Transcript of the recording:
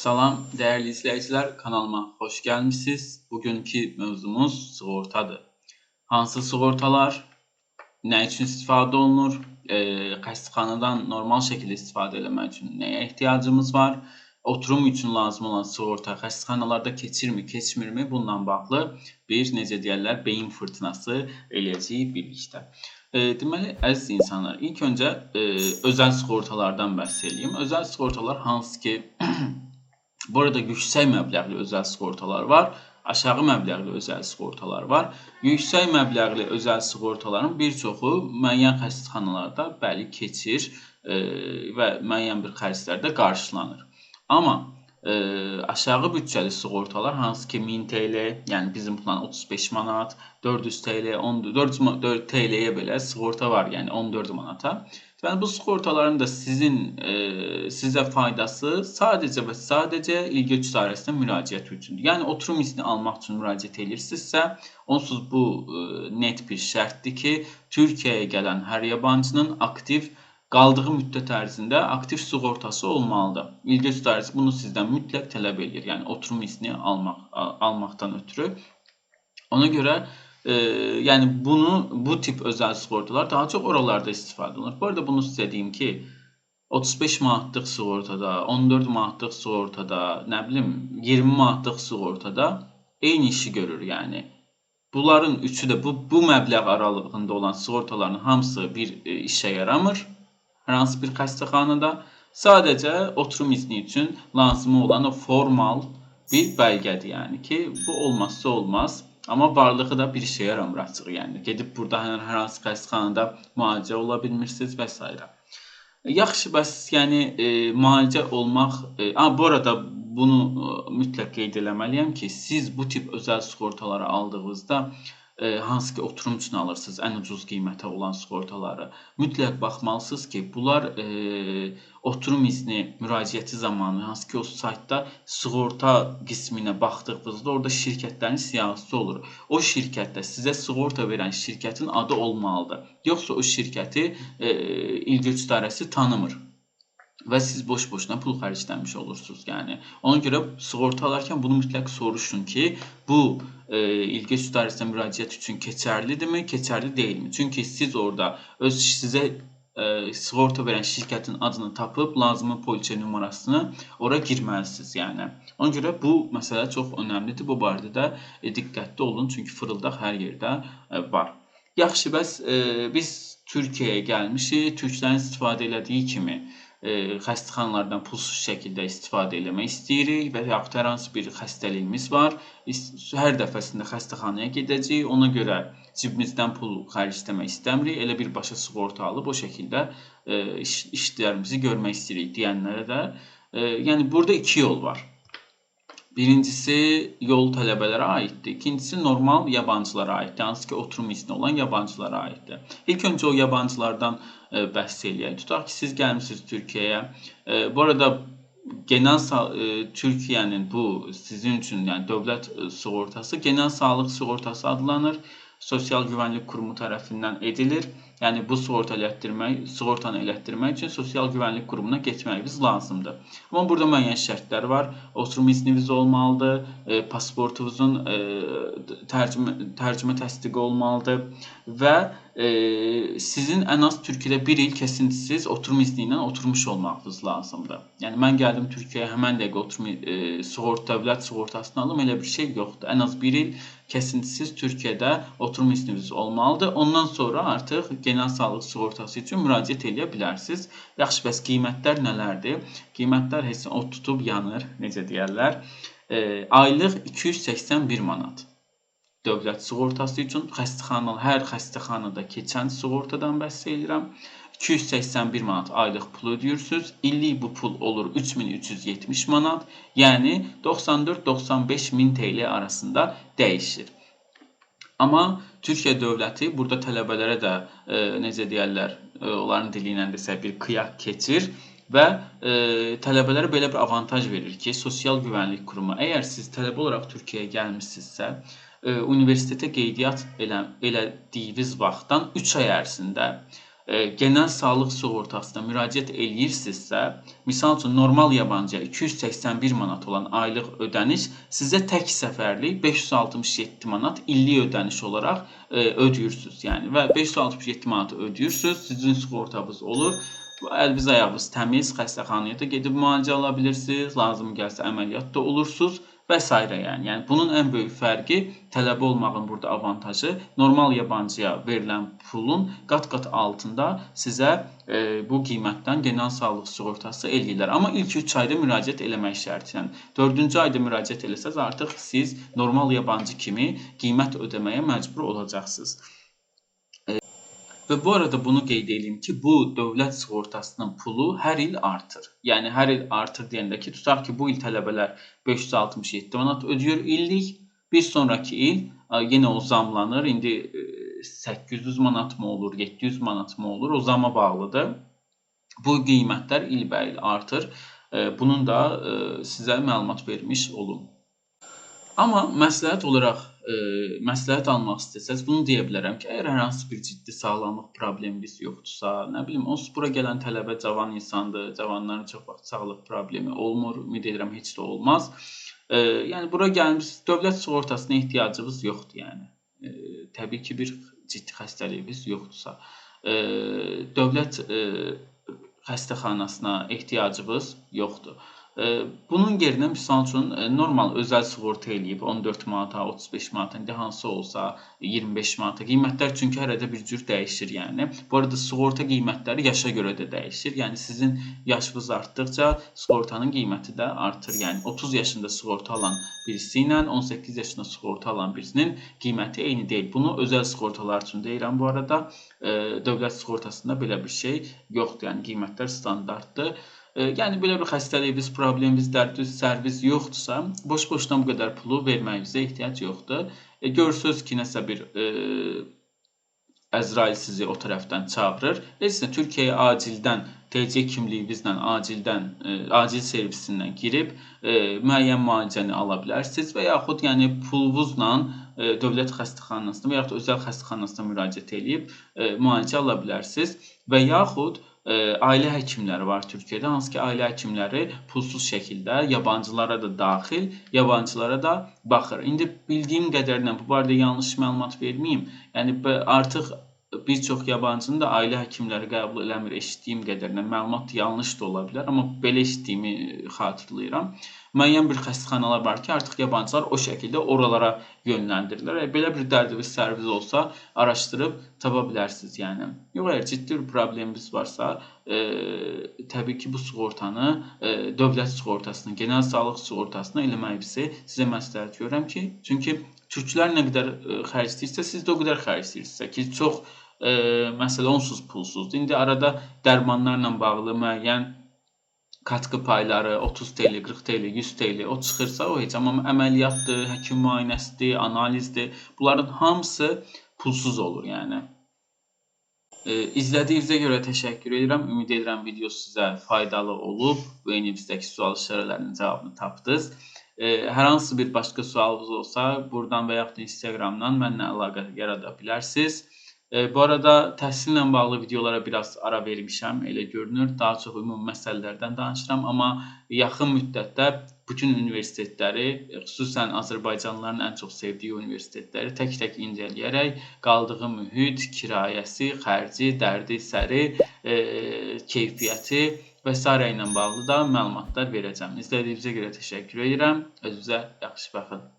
Salam, değerli izləyicilər, kanalıma xoş gəlmisiniz. Bugünkü mövzumuz sığortadır. Hansı sığortalar, nə üçün istifadə olunur, xəstəxanadan normal şəkildə istifadə etmək üçün nəyə ehtiyacımız var, oturum üçün lazım olan sığorta xəstəxanalarda keçirmi, keçmirmi, bununla bağlı bir, necə deyərlər, beyin fırtınası eləyəcəyik birlikdə. Deməli, əziz insanlar, ilk öncə özəl sığortalardan bəhs edeyim. Özəl sığortalar hansı ki, bu arada yüksək məbləğli özəl sığortalar var, aşağı məbləğli özəl sığortalar var. Yüksək məbləğli özəl sığortaların bir çoxu müəyyən xəstəxanalarda bəli keçir və müəyyən bir xərclərdə qarşılanır. Amma aşağı büdcəli sığortalar hansı ki 1000 TL, yəni bizim plan 35 manat, 400 TL, 4 TL-yə belə sığorta var, yəni 14 manata. Yəni bu sığortaların da sizə faydası sadəcə və sadəcə ilgi idarəsinə müraciət üçündür. Yəni oturum izni almaq üçün müraciət edirsinizsə, onsuz bu net bir şərtdir ki, Türkiyəyə gələn hər yabancının aktiv qaldığı müddət ərzində aktiv sığortası olmalıdır. İlgi idarəsi bunu sizdən mütləq tələb edir. Yəni oturum izni almaqdan ötürü. Ona görə yəni bu tip özəl sığortalar daha çox oralarda istifadə olunur. Bu arada bunu sizə deyim ki, 35 manatlıq sığortada, 14 manatlıq sığortada, nə bilim 20 manatlıq sığortada eyni işi görür. Yəni bunların üçü də bu məbləğ aralığında olan sığortaların hamısı bir işə yaramır. Hər hansı bir xəstəxanada sadəcə oturum izni üçün lazım olan o formal bir bəlgədir. Yəni ki, bu olmazsa olmaz. Amma varlığı da bir işə yaramır açıq. Yəni gedib burada hər hansı xəstəxanada müalicə ola bilmirsiniz və s. Yaxşı, bəs yəni müalicə olmaq, bu arada bunu mütləq qeyd eləməliyəm ki, siz bu tip özəl sığortaları aldığınızda hansı ki oturum üçün alırsınız, ən ucuz qiymətə olan sığortaları, mütləq baxmalısınız ki, bunlar oturum izni müraciəti zamanı, hansı ki o saytda sığorta qisminə baxdığınızda orada şirkətlərin siyahısı olur. O şirkətdə sizə sığorta verən şirkətin adı olmalıdır. Yoxsa o şirkəti ilgi idarəsi tanımır. Və siz boş-boşuna pul xərcləmiş olursunuz. Yəni ona görə sığorta alarkən bunu mütləq soruşun ki, bu ilgi idarəsinə müraciət üçün keçərlidirmi, keçərli deyilmi? Çünki siz orada sizə sığorta verən şirkətin adını tapıb, lazımı poliçə nümunasını ora girməlisiniz. Yəni ona görə bu məsələ çox önəmlidir. Bu barədə də diqqətli olun, çünki fırıldaq hər yerdə var. Yaxşı, bəs biz Türkiyəyə gəlmişik, türklərin istifadə elədiyi kimi xəstəxanalardan pulsuz şəkildə istifadə eləmək istəyirik və yaxud hər hansı bir xəstəliyimiz var. Hər dəfəsində xəstəxanaya gedəcəyik, ona görə cibimizdən pul xərcləmək istəmirik. Elə birbaşa sığorta alıb o şəkildə işlərimizi görmək istəyirik deyənlərə də. Yəni burada iki yol var. Birincisi yol tələbələrə aiddir. İkincisi normal yabancılara aiddir. Hansı ki oturum izni olan yabancılara aiddir. İlk öncə o yabancılardan bəhs eləyək. Tutaq ki, siz gəlmişsiniz Türkiyəyə. Bu arada genel Türkiyənin bu sizin üçün, yəni dövlət sığortası genel sağlıq sığortası adlanır. Sosial Güvənlik Qurumu tərəfindən edilir. Yəni bu sığortanı elətdirmək üçün Sosial Güvənlik Qurumuna getməyiniz lazımdır. Amma burada müəyyən şərtlər var. Oturum izniniz olmalıdır, pasportunuzun tərcümə təsdiqi olmalıdır və sizin ən az Türkiyədə 1 il kəsintisiz oturum izni ilə oturmuş olmağınız lazımdır. Yəni mən gəldim Türkiyəyə, həmən dəqiqə dövlət sığortasını alım, elə bir şey yoxdur. Ən az 1 il kəsintisiz Türkiyədə oturum izniniz olmalıdır. Ondan sonra artıq genel sağlıq sığortası üçün müraciət edə bilərsiniz. Yaxşı, bəs qiymətlər nələrdir? Qiymətlər heç o tutub yanır, necə deyərlər. Aylıq 281 manat. Dövlət sığortası üçün hər xəstəxanada keçən sığortadan bəhs edirəm. 281 manat aylıq pul ödəyirsiniz. İllik bu pul olur 3370 manat. Yəni 94-95 min TL arasında dəyişir. Amma Türkiyə dövləti burada tələbələrə də necə deyərlər, onların dili ilə desək bir qıyaq keçir və tələbələrə belə bir avantaj verir ki, Sosial Güvənlik Qurumu əgər siz tələbə olaraq Türkiyəyə gəlmişsinizsə, universitetə qeydiyyat elədiyiniz vaxtdan 3 ay ərzində genel sağlıq sığortasına müraciət eləyirsinizsə, misal üçün normal yabancıya 281 manat olan aylıq ödəniş sizə tək səfərlik 567 manat illik ödəniş olaraq ödəyirsiniz. Yəni və 567 manatı ödəyirsiniz, sizin sığortanız olur. Əliniz ayağınız təmiz, xəstəxanaya da gedib müalicə ala bilirsiniz, lazım gəlsə əməliyyat da olursunuz və s. Yəni bunun ən böyük fərqi tələbə olmağın burada avantajı normal yabancıya verilən pulun qat-qat altında sizə bu qiymətdən genel sağlıq sığortası eləyirlər. Amma ilk 3 ayda müraciət eləmək şərti ilə. 4-cü ayda müraciət eləsəz artıq siz normal yabancı kimi qiymət ödəməyə məcbur olacaqsınız. Və bu arada bunu qeyd edeyim ki, bu dövlət sığortasının pulu hər il artır. Yəni hər il artır deyəndə ki, tutaq ki, bu il tələbələr 567 manat ödəyir illik. Bir sonraki il yenə o zamlanır. İndi 800 manat mı olur, 700 manat mı olur? O zama bağlıdır. Bu qiymətlər ilbəil artır. Bunun da sizə məlumat vermiş olum. Amma məsləhət olaraq məsləhət almaq istəsəz bunu deyə bilərəm ki, əgər hər hansı bir ciddi sağlamlıq probleminiz yoxdursa, nə bilim, onsuz bura gələn tələbə cavan insandır, cavanların çox vaxt sağlıq problemi olmur, ümid edirəm heç də olmaz. Yəni bura gəlmişsiniz, dövlət sığortasına ehtiyacınız yoxdur, yəni. Təbii ki, bir ciddi xəstəliyiniz yoxdursa. Dövlət xəstəxanasına ehtiyacınız yoxdur. Bunun yerinə misal üçün normal özəl sığorta eləyib 14 manata, 35 manata, indi hansı olsa 25 manata qiymətlər çünki hər hədə bir cür dəyişir yəni. Bu arada sığorta qiymətləri yaşa görə də dəyişir. Yəni sizin yaşınız artdıqca sığortanın qiyməti də artır. Yəni 30 yaşında sığorta alan birisi ilə 18 yaşında sığorta alan birisinin qiyməti eyni deyil. Bunu özəl sığortalar üçün deyirəm bu arada. Dövlət sığortasında belə bir şey yoxdur. Yəni qiymətlər standartdır. Yəni belə bir xəstəliyiniz, probleminiz, dərdiniz, sərviniz yoxdursa, boş-boşdan bu qədər pulu verməyinizə ehtiyac yoxdur. Görürsünüz ki, nəsə bir Əzrail sizi o tərəfdən çağırır. Heç nə Türkiyəyə acildən, TC kimliyinizlə acil servisindən girib müəyyən müalicəni ala bilərsiniz və yaxud yəni pulunuzla dövlət xəstəxanasına və yaxud özəl xəstəxanasına müraciət edib müalicə ala bilərsiniz və yaxud ailə həkimləri var Türkiyədə, hansı ki, ailə həkimləri pulsuz şəkildə yabancılara da daxil, yabancılara da baxır. İndi bildiyim qədərilə, bu barədə yanlış məlumat verməyim, yəni artıq bir çox yabancının da ailə həkimləri qəbul eləmir, eşitdiyim qədərilə. Məlumat yanlış da ola bilər, amma belə eşitdiyimi xatırlayıram. Müəyyən bir xəstəxanalar var ki, artıq yabancılar o şəkildə oralara yönləndirirlər. Belə bir dərdiniz, sərviniz olsa, araşdırıb tapa bilərsiniz. Yəni, yox, əgər ciddi bir probleminiz varsa, təbii ki, bu sığortanı dövlət sığortasına, genel sağlıq sığortasına eləməyinizi sizə məsləhət görürəm ki, çünki türklər nə qədər xərcləyirsə, siz də o qədər xərcləyirsiniz ki, çox məsələ onsuz pulsuzdur. İndi arada dərmanlarla bağlı müəyyən katkı payları 30 TL, 40 TL, 100 TL o çıxırsa o heç. Amma əməliyyatdır, həkim müayinəsidir, analizdir. Bunların hamısı pulsuz olur yəni. İzlədiyinizə görə təşəkkür edirəm. Ümid edirəm video sizə faydalı olub. Beyninizdəki sual işarələrinin cavabını tapdınız. Hər hansı bir başqa sualınız olsa, buradan və yaxud da Instagramdan mənimlə əlaqə yarada bilərsiniz. Bu arada təhsillə bağlı videolara biraz ara vermişəm, elə görünür. Daha çox ümumi məsələlərdən danışıram, amma yaxın müddətdə bütün universitetləri, xüsusən Azərbaycanlıların ən çox sevdiyi universitetləri tək-tək incələyərək qaldığı mühit, kirayəsi, xərci, dərdi, səri, keyfiyyəti və s. ilə bağlı da məlumatlar verəcəm. İzlədiyinizə görə təşəkkür edirəm. Özünüzə yaxşı baxın.